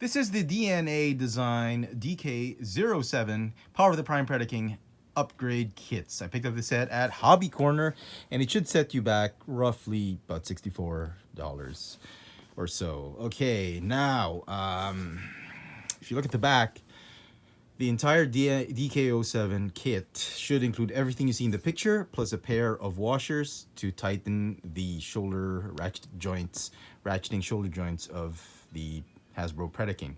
This is the DNA Design DK07 Power of the Prime Predaking upgrade kits. I picked up the set at Hobby Corner, and it should set you back roughly about $64 or so. Okay, now, if you look at the back, the entire DK07 kit should include everything you see in the picture, plus a pair of washers to tighten the shoulder ratcheting shoulder joints of the Hasbro Predaking.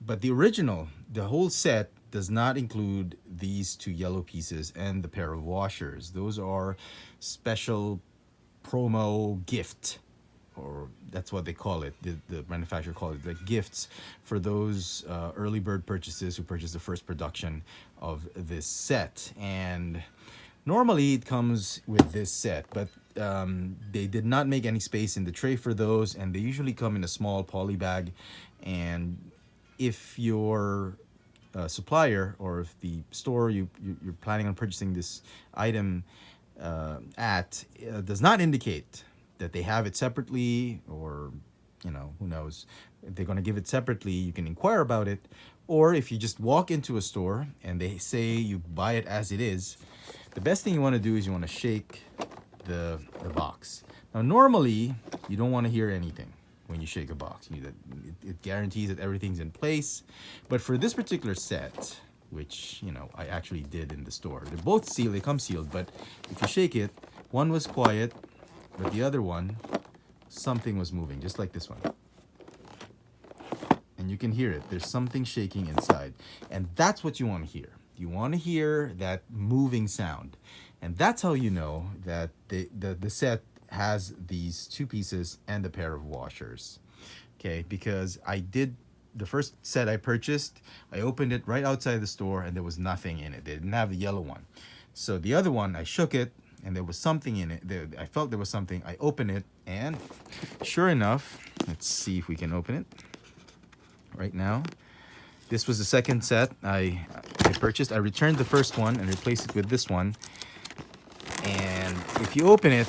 But the original, the whole set, does not include these two yellow pieces and the pair of washers. Those are special promo gift, or that's what they call it. The manufacturer call it the gifts for those early bird purchases who purchased the first production of this set. And normally it comes with this set, but they did not make any space in the tray for those, and they usually come in a small poly bag. And if your supplier, or if the store you're planning on purchasing this item at does not indicate that they have it separately, or who knows, if they're going to give it separately, you can inquire about it. Or if you just walk into a store and they say you buy it as it is, the best thing you want to do is you want to shake the box. Now normally you don't want to hear anything when you shake a box. It guarantees that everything's in place. But for this particular set, which I actually did in the store, they're both sealed, they come sealed, but if you shake it, one was quiet, but the other one, something was moving, just like this one. And you can hear it. There's something shaking inside. And that's what you want to hear. You want to hear that moving sound. And that's how you know that the set has these two pieces and a pair of washers. Okay, because the first set I purchased, I opened it right outside the store and there was nothing in it. They didn't have the yellow one. So the other one, I shook it and there was something in it. I felt there was something. I opened it, and sure enough, let's see if we can open it right now. This was the second set I purchased. I returned the first one and replaced it with this one. And if you open it,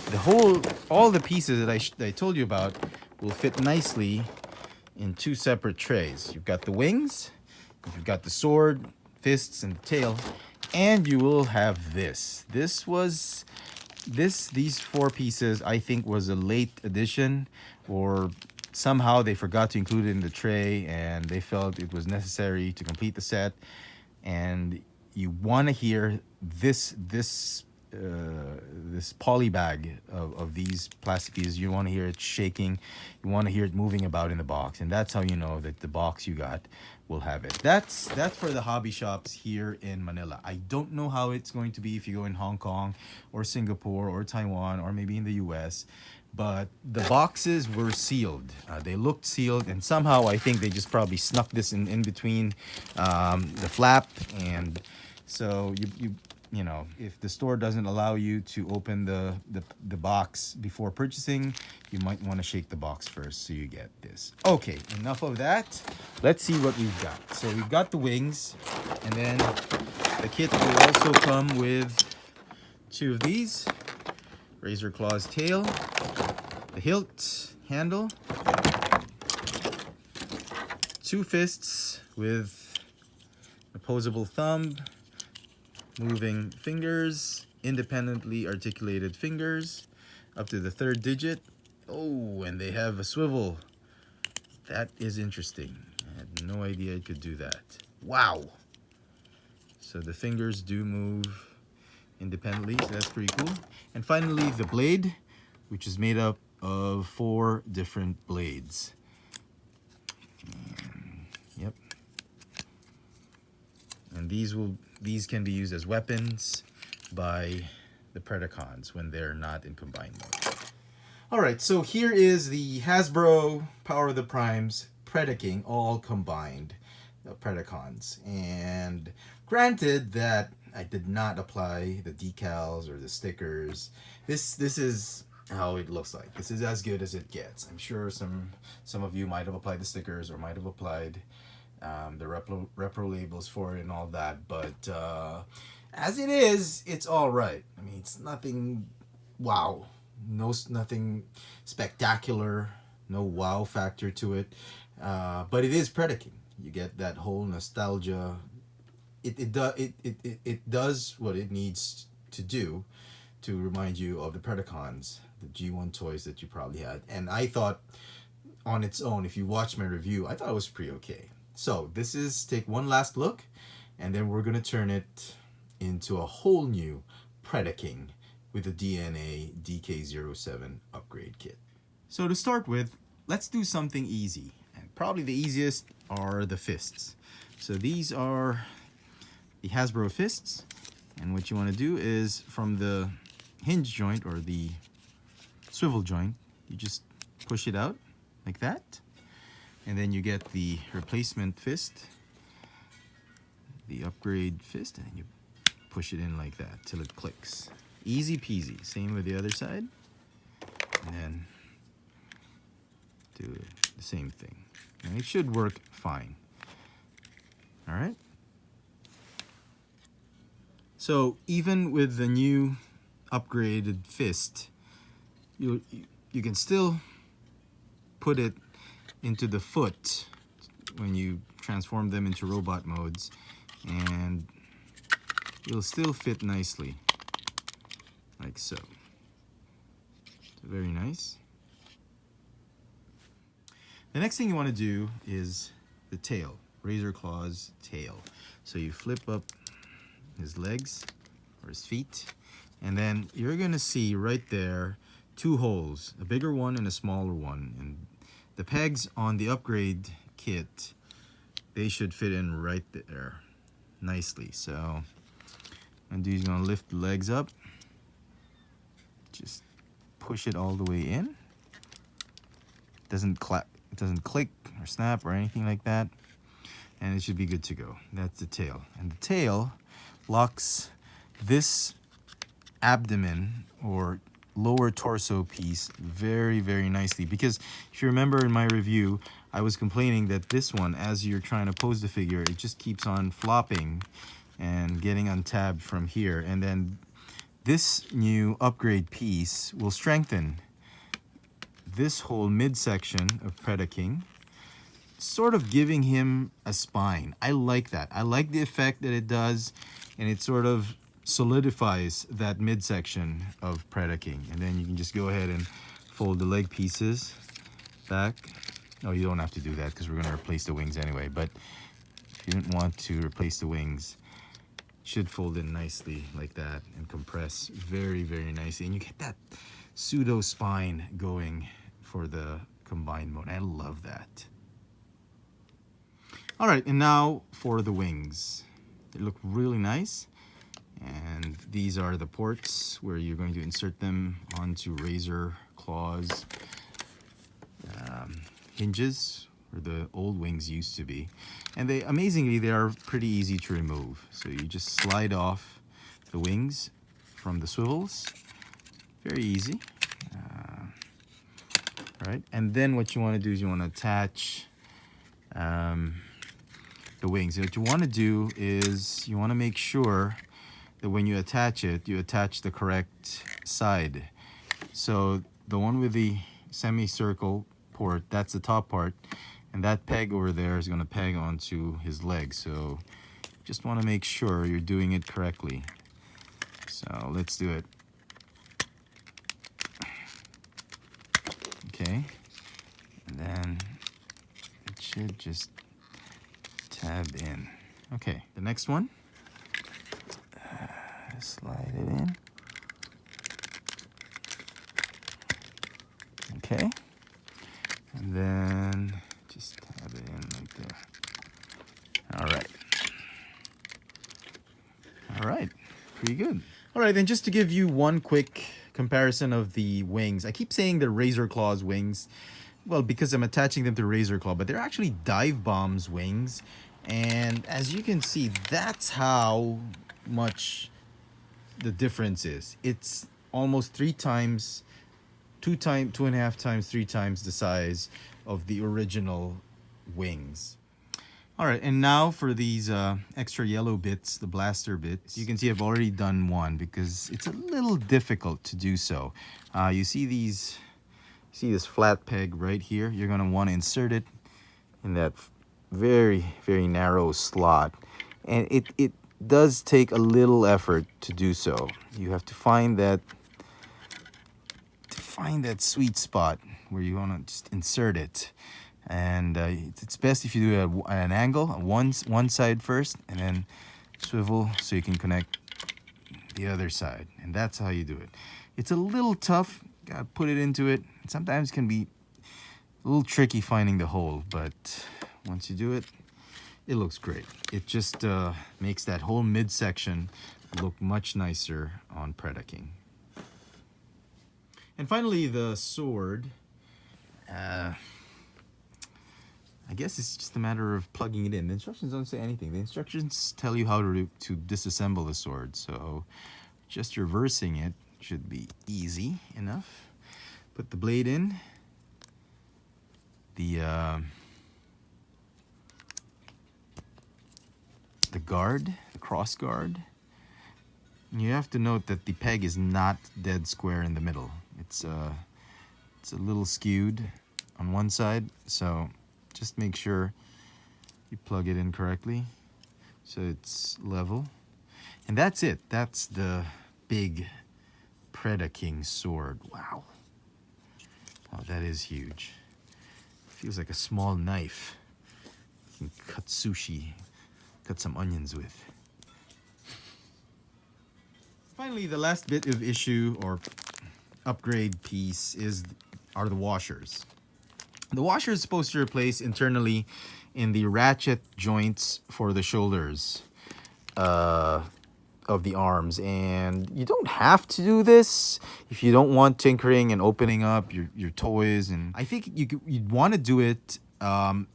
all the pieces that I told you about will fit nicely in two separate trays. You've got the wings, you've got the sword, fists, and the tail, and you will have this. These four pieces, I think, was a late addition, or somehow they forgot to include it in the tray and they felt it was necessary to complete the set. And you want to hear this poly bag of these plastic pieces. You want to hear it shaking, you want to hear it moving about in the box, and that's how you know that the box you got will have it. That's for the hobby shops here in Manila. I don't know how it's going to be if you go in Hong Kong or Singapore or Taiwan or maybe in the US, but the boxes were sealed. They looked sealed, and somehow I think they just probably snuck this in between the flap. And so if the store doesn't allow you to open the box before purchasing, you might want to shake the box first so you get this. Okay, enough of that. Let's see what we've got. So we've got the wings, and then the kit will also come with two of these. Razor Claw's tail, the hilt handle, two fists with opposable thumb, moving fingers, independently articulated fingers up to the third digit. Oh, and they have a swivel. That is interesting. I had no idea it could do that. Wow. So the fingers do move independently, so that's pretty cool. And finally, the blade, which is made up of 4 different blades. Yep. And these can be used as weapons by the Predacons when they're not in combined mode. Alright, so here is the Hasbro Power of the Primes Predaking all combined Predacons. And granted that I did not apply the decals or the stickers, this is how it looks like. This is as good as it gets. I'm sure some of you might have applied the stickers or might have applied the repro labels for it and all that, but as it is, it's all right. I mean, it's nothing wow, nothing spectacular, no wow factor to it, but it is Predaking. You get that whole nostalgia. It does what it needs to do to remind you of the Predacons, the G1 toys that you probably had. And I thought on its own, if you watch my review, I thought it was pretty okay. So this is take one last look, and then we're gonna turn it into a whole new Predaking with the DNA DK07 upgrade kit. So to start with, let's do something easy. And probably the easiest are the fists. So these are the Hasbro fists. And what you want to do is from the hinge joint or the swivel joint, you just push it out like that. And then you get the replacement fist, the upgrade fist, and you push it in like that till it clicks. Easy peasy. Same with the other side. And then do the same thing. And it should work fine. All right. So even with the new upgraded fist, you can still put it into the foot when you transform them into robot modes, and it'll still fit nicely, like so. So very nice. The next thing you want to do is the tail, Razor Claw's tail. So you flip up his legs or his feet, and then you're gonna see right there two holes, a bigger one and a smaller one, and the pegs on the upgrade kit, they should fit in right there nicely. So and he's gonna lift the legs up, just push it all the way in. It doesn't click or snap or anything like that, and it should be good to go. That's the tail, and the tail locks this abdomen or lower torso piece very, very nicely, because if you remember in my review, I was complaining that this one, as you're trying to pose the figure, it just keeps on flopping and getting untabbed from here. And then this new upgrade piece will strengthen this whole midsection of Predaking, sort of giving him a spine. I like that. I like the effect that it does, and it sort of solidifies that midsection of Predaking. And then you can just go ahead and fold the leg pieces back. No, you don't have to do that because we're going to replace the wings anyway. But if you didn't want to replace the wings, you should fold it nicely like that and compress very, very nicely. And you get that pseudo spine going for the combined mode. I love that. All right, and now for the wings. They look really nice. And these are the ports where you're going to insert them onto Razor Claw's hinges, where the old wings used to be. And they, amazingly, they are pretty easy to remove. So you just slide off the wings from the swivels. Very easy. Right, and then what you want to do is you want to attach the wings. And what you want to do is you want to make sure that when you attach it, you attach the correct side. So the one with the semicircle port, that's the top part, and that peg over there is going to peg onto his leg. So just want to make sure you're doing it correctly. So let's do it. Okay, and then it should just tab in. Okay, the next one. Slide it in. Okay, and then just tab it in like there. All right. All right, pretty good. All right, then just to give you one quick comparison of the wings. I keep saying the Razor Claw's wings, well, because I'm attaching them to Razor Claw, but they're actually Dive Bomb's wings. And as you can see, that's how much the difference is. It's almost 3 times, 2.5 times, 3 times the size of the original wings. All right, and now for these extra yellow bits, the blaster bits. You can see I've already done one because it's a little difficult to do so. You see these See this flat peg right here? You're gonna want to insert it in that very, very narrow slot. And it does take a little effort to do so. You have to find that sweet spot where you want to just insert it. And it's best if you do it at an angle, one side first, and then swivel so you can connect the other side. And that's how you do it. It's a little tough. Gotta put it into it. Sometimes it can be a little tricky finding the hole, but once you do it, it looks great. It just makes that whole midsection look much nicer on Predaking. And finally, the sword. I guess it's just a matter of plugging it in. The instructions don't say anything. The instructions tell you how to disassemble the sword. So just reversing it should be easy enough. Put the blade in. The guard, the cross guard. And you have to note that the peg is not dead square in the middle. It's a little skewed on one side, so just make sure you plug it in correctly so it's level. And that's it. That's the big Predaking sword. Wow. Oh, that is huge. Feels like a small knife. You can cut sushi, cut some onions with. Finally, the last bit of issue or upgrade piece are the washers. The washer is supposed to replace internally in the ratchet joints for the shoulders of the arms, and you don't have to do this if you don't want tinkering and opening up your toys. And I think you'd want to do it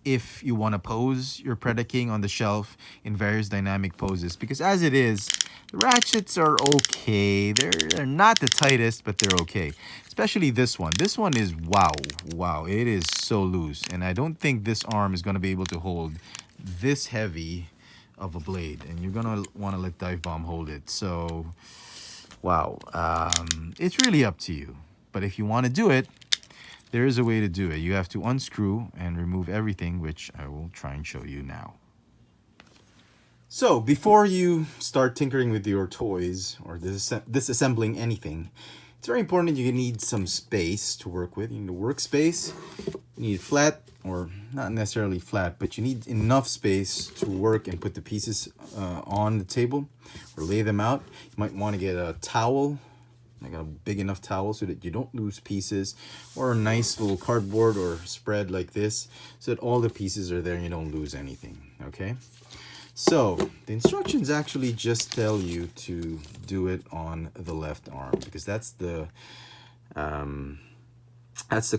if you want to pose your Predaking on the shelf in various dynamic poses, because as it is, the ratchets are okay. They're not the tightest, but they're okay. Especially this one. This one is wow. It is so loose, and I don't think this arm is going to be able to hold this heavy of a blade, and you're gonna want to let Dive Bomb hold it. So wow, it's really up to you, but if you want to do it, there is a way to do it. You have to unscrew and remove everything, which I will try and show you now. So before you start tinkering with your toys or disassembling anything, it's very important that you need some space to work with. You need a workspace. You need flat, or not necessarily flat, but you need enough space to work and put the pieces on the table or lay them out. You might want to get a towel, like a big enough towel so that you don't lose pieces, or a nice little cardboard or spread like this so that all the pieces are there and you don't lose anything, okay? So the instructions actually just tell you to do it on the left arm, because that's the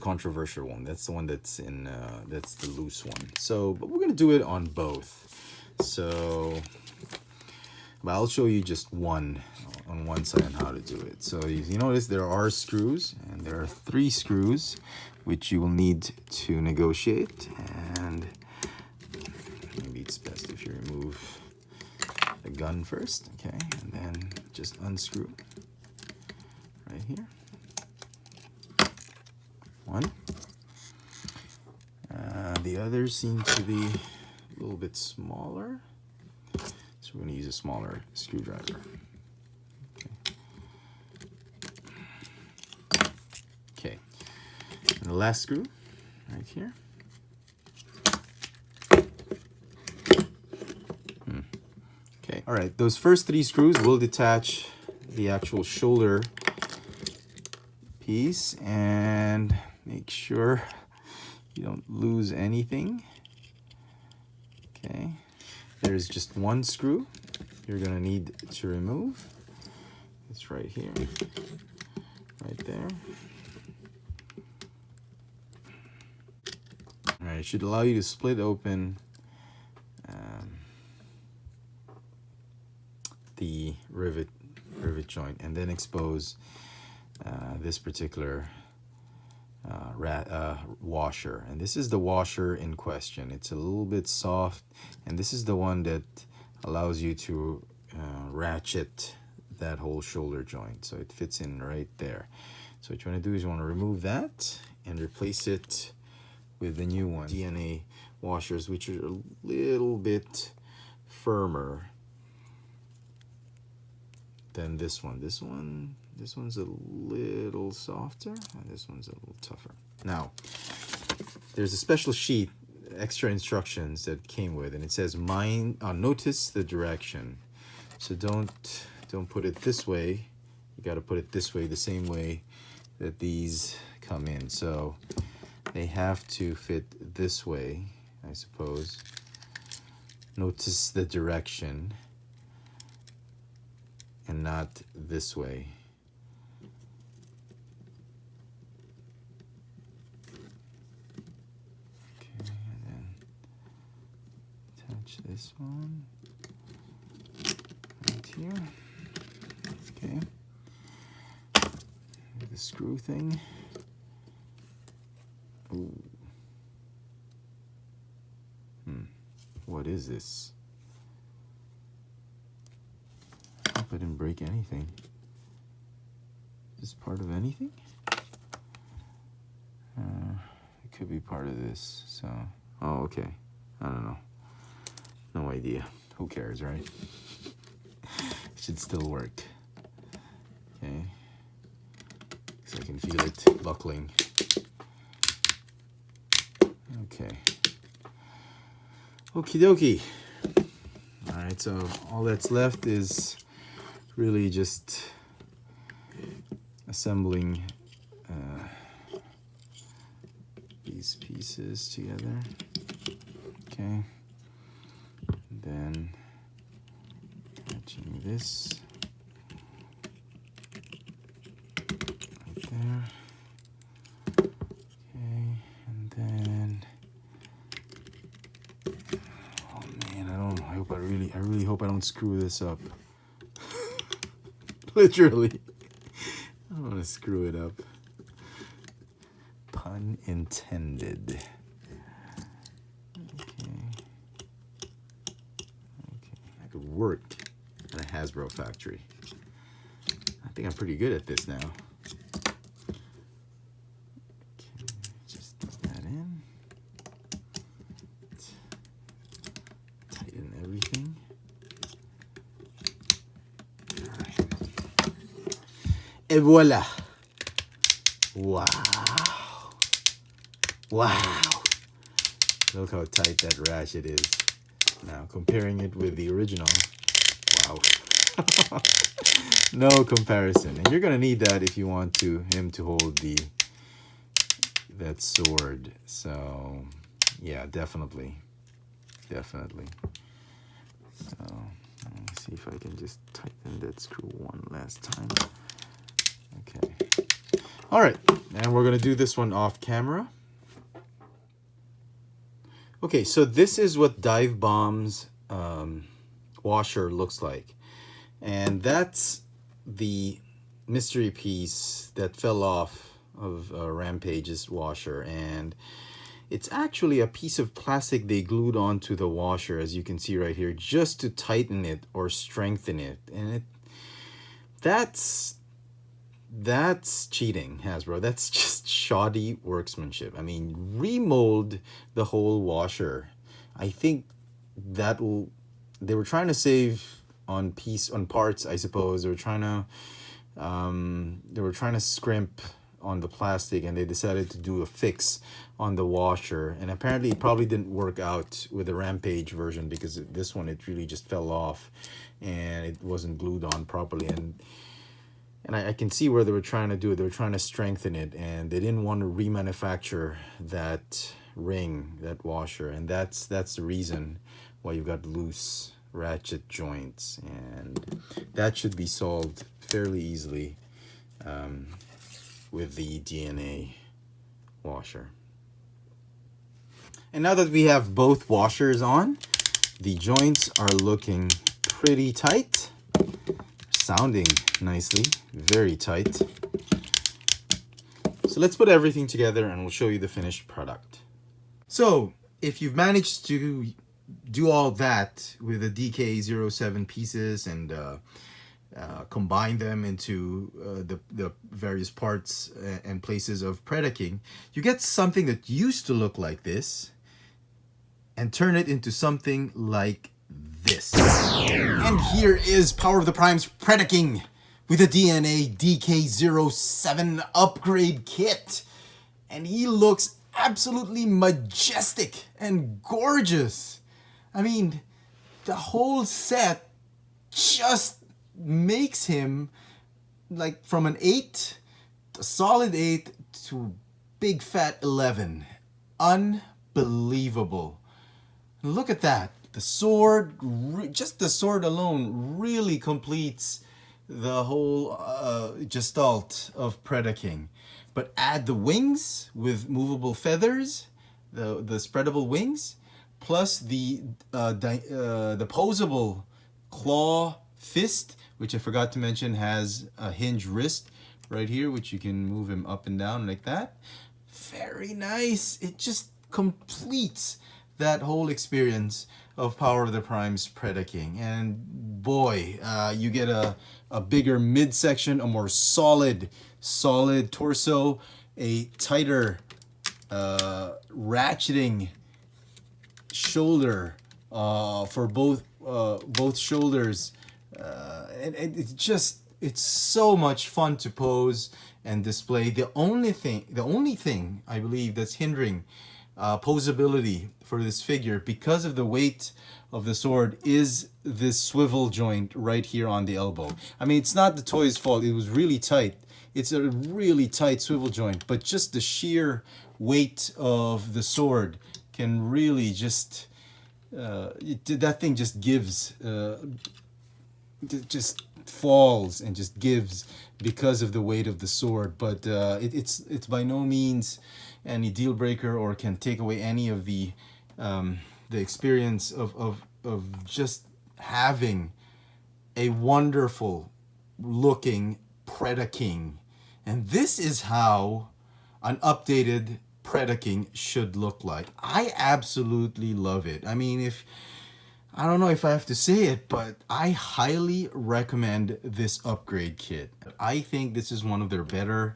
controversial one. That's the one that's in that's the loose one. So, but we're gonna do it on both. So, but I'll show you just one on one side on how to do it. So you notice there are screws, and there are 3 screws which you will need to negotiate. And maybe it's best if you remove the gun first, okay, and then just unscrew right here. One. The others seem to be a little bit smaller, so we're going to use a smaller screwdriver. Okay, and the last screw right here. Okay, all right, those first 3 screws will detach the actual shoulder piece, and make sure you don't lose anything. Okay, there's just 1 screw you're gonna need to remove. It's right here, right there. All right, it should allow you to split open the rivet joint and then expose this particular washer. And this is the washer in question. It's a little bit soft, and this is the one that allows you to ratchet that whole shoulder joint, so it fits in right there. So what you want to do is you want to remove that and replace it with the new one, DNA washers, which are a little bit firmer than this one. This one's a little softer, and this one's a little tougher. Now, there's a special sheet, extra instructions that came with, and it says notice the direction. So don't put it this way. You got to put it this way, the same way that these come in. So they have to fit this way, I suppose. Notice the direction and not this way. Okay, and then attach this one right here. Okay. The screw thing. Ooh. What is this? I hope I didn't break anything. Is this part of anything? It could be part of this, so... Oh, okay. I don't know. No idea. Who cares, right? It should still work. Okay. So I can feel it buckling. Okay. Okie dokie. Alright, so all that's left is really just assembling these pieces together. Okay. And then attaching this right there. Okay, and then I really hope I don't screw this up. Literally. I don't want to screw it up. Pun intended. Okay. I could work in a Hasbro factory. I think I'm pretty good at this now. Okay, just put that in. Tighten everything. All right. Et voila. Wow. Wow. Look how tight that ratchet is. Now, comparing it with the original, wow. No comparison. And you're going to need that if you want him to hold that sword. So, yeah, definitely. Definitely. So, let me see if I can just tighten that screw one last time. Okay. All right. And we're going to do this one off camera. Okay, so this is what Dive Bomb's washer looks like. And that's the mystery piece that fell off of Rampage's washer. And it's actually a piece of plastic they glued onto the washer, as you can see right here, just to tighten it or strengthen it. And that's cheating, Hasbro. That's just shoddy workmanship. I mean, remold the whole washer. I think they were trying to save on parts, I suppose. They were trying to scrimp on the plastic, and they decided to do a fix on the washer. And apparently it probably didn't work out with the Rampage version, because this one, it really just fell off and it wasn't glued on properly. And I can see where they were trying to do it. They were trying to strengthen it, and they didn't want to remanufacture that ring, that washer. And that's the reason why you've got loose ratchet joints. And that should be solved fairly easily with the DNA washer. And now that we have both washers on, the joints are looking pretty tight. Sounding nicely, very tight. So let's put everything together and we'll show you the finished product. So if you've managed to do all that with the DK07 pieces and combine them into the various parts and places of Predaking, you get something that used to look like this and turn it into something like this. And here is Power of the Prime's Predaking with a DNA DK07 upgrade kit. And he looks absolutely majestic and gorgeous. I mean, the whole set just makes him like from an 8, a solid 8 to big fat 11. Unbelievable. Look at that. The sword, just the sword alone really completes the whole gestalt of Predaking. But add the wings with movable feathers, the spreadable wings, plus the posable claw fist, which I forgot to mention has a hinge wrist right here, which you can move him up and down like that. Very nice. It just completes that whole experience of Power of the Prime's Predaking. And boy, you get a bigger midsection, a more solid torso, a tighter ratcheting shoulder for both shoulders, and it's so much fun to pose and display. The only thing I believe that's hindering posability for this figure, because of the weight of the sword, is this swivel joint right here on the elbow. I mean, it's not the toy's fault. It was really tight. It's a really tight swivel joint, but just the sheer weight of the sword can really just that thing just gives, just falls and just gives because of the weight of the sword. But it's by no means any deal breaker or can take away any of the experience of just having a wonderful looking Predaking. And this is how an updated Predaking should look like. I absolutely love it. I mean, I don't know if I have to say it, but I highly recommend this upgrade kit. I think this is one of their better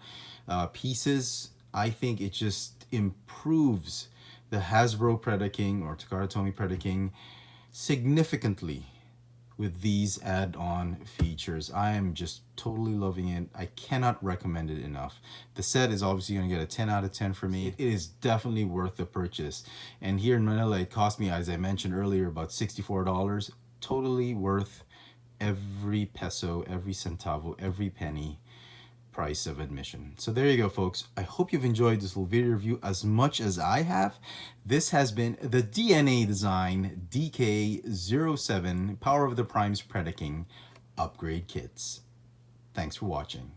pieces. I think it just improves the Hasbro Predaking or Takara Tomy Predaking significantly with these add-on features. I am just totally loving it. I cannot recommend it enough. The set is obviously going to get a 10 out of 10 for me. It is definitely worth the purchase. And here in Manila, it cost me, as I mentioned earlier, about $64. Totally worth every peso, every centavo, every penny price of admission. So there you go, folks. I hope you've enjoyed this little video review as much as I have. This has been the DNA Design DK07 Power of the Prime's Predaking upgrade kits. Thanks for watching.